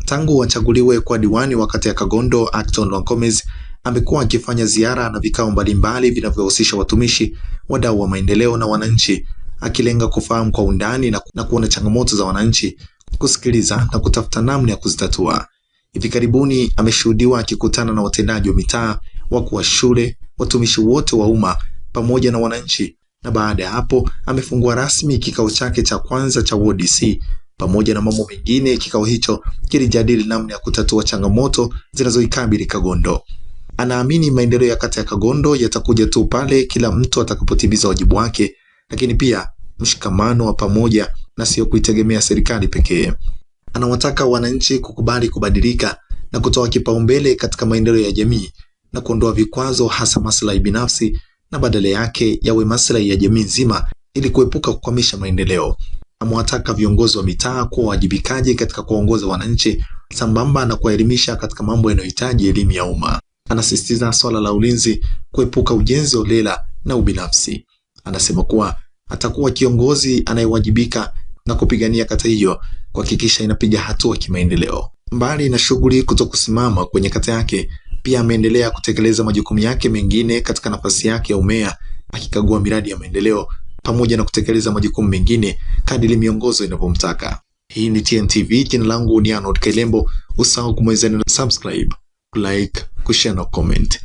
Tangu achaguliwe kwa diwani wa kata ya Kagondo, Acton Lwankomez amekuwa akifanya ziara na vikao mbalimbali vinavyohusisha watumishi, wadau wa maendeleo na wananchi, akilenga kufahamu kwa undani na kuona changamoto za wananchi, kusikiliza na kutafuta namna ya kuzitatua. Hivi karibuni ameshuhudiwa akikutana na watendaji wa mitaa, wakuu wa shule, watumishi wote wa umma pamoja na wananchi, na baada ya hapo amefungua rasmi kikao chake cha kwanza cha Ward C. Pamoja na mambo mengine, kikao hicho kilijadili namna ya kutatua changamoto zinazoikabili Kagondo. Anaamini maendeleo ya kata ya Kagondo yatakuja tu pale kila mtu atakapotimiza wajibu wake, lakini pia mshikamano wa pamoja na sio kuitegemea serikali pekee. Anawataka wananchi kukubali kubadilika na kutoa kipaumbele katika maendeleo ya jamii na kuondoa vikwazo, hasa maslahi binafsi, na badala yake yawe maslahi ya jamii nzima ili kuepuka kukwamisha maendeleo. Amewataka viongozi wa mitaa kuwa wajibikaji katika kuongoza wananchi sambamba na kuwaelimisha katika mambo yanayohitaji elimu ya umma. Anasisitiza swala la ulinzi, kuepuka ujenzi holela na ubinafsi. Anasema kuwa atakuwa kiongozi anayewajibika na kupigania kata hiyo kuhakikisha inapiga hatua kimaendeleo. Mbali na shughuli kutokusimama kwenye kata yake, pia ameendelea kutekeleza majukumu yake mengine katika nafasi yake ya umeya, akikagua miradi ya maendeleo pamoja na kutekeleza majukumu mengine kadiri miongozo inavyomtaka. Hii ni TNTV, jina langu ni Arnold Kailembo. Usahau kumwezeni na subscribe, like, kushare na comment.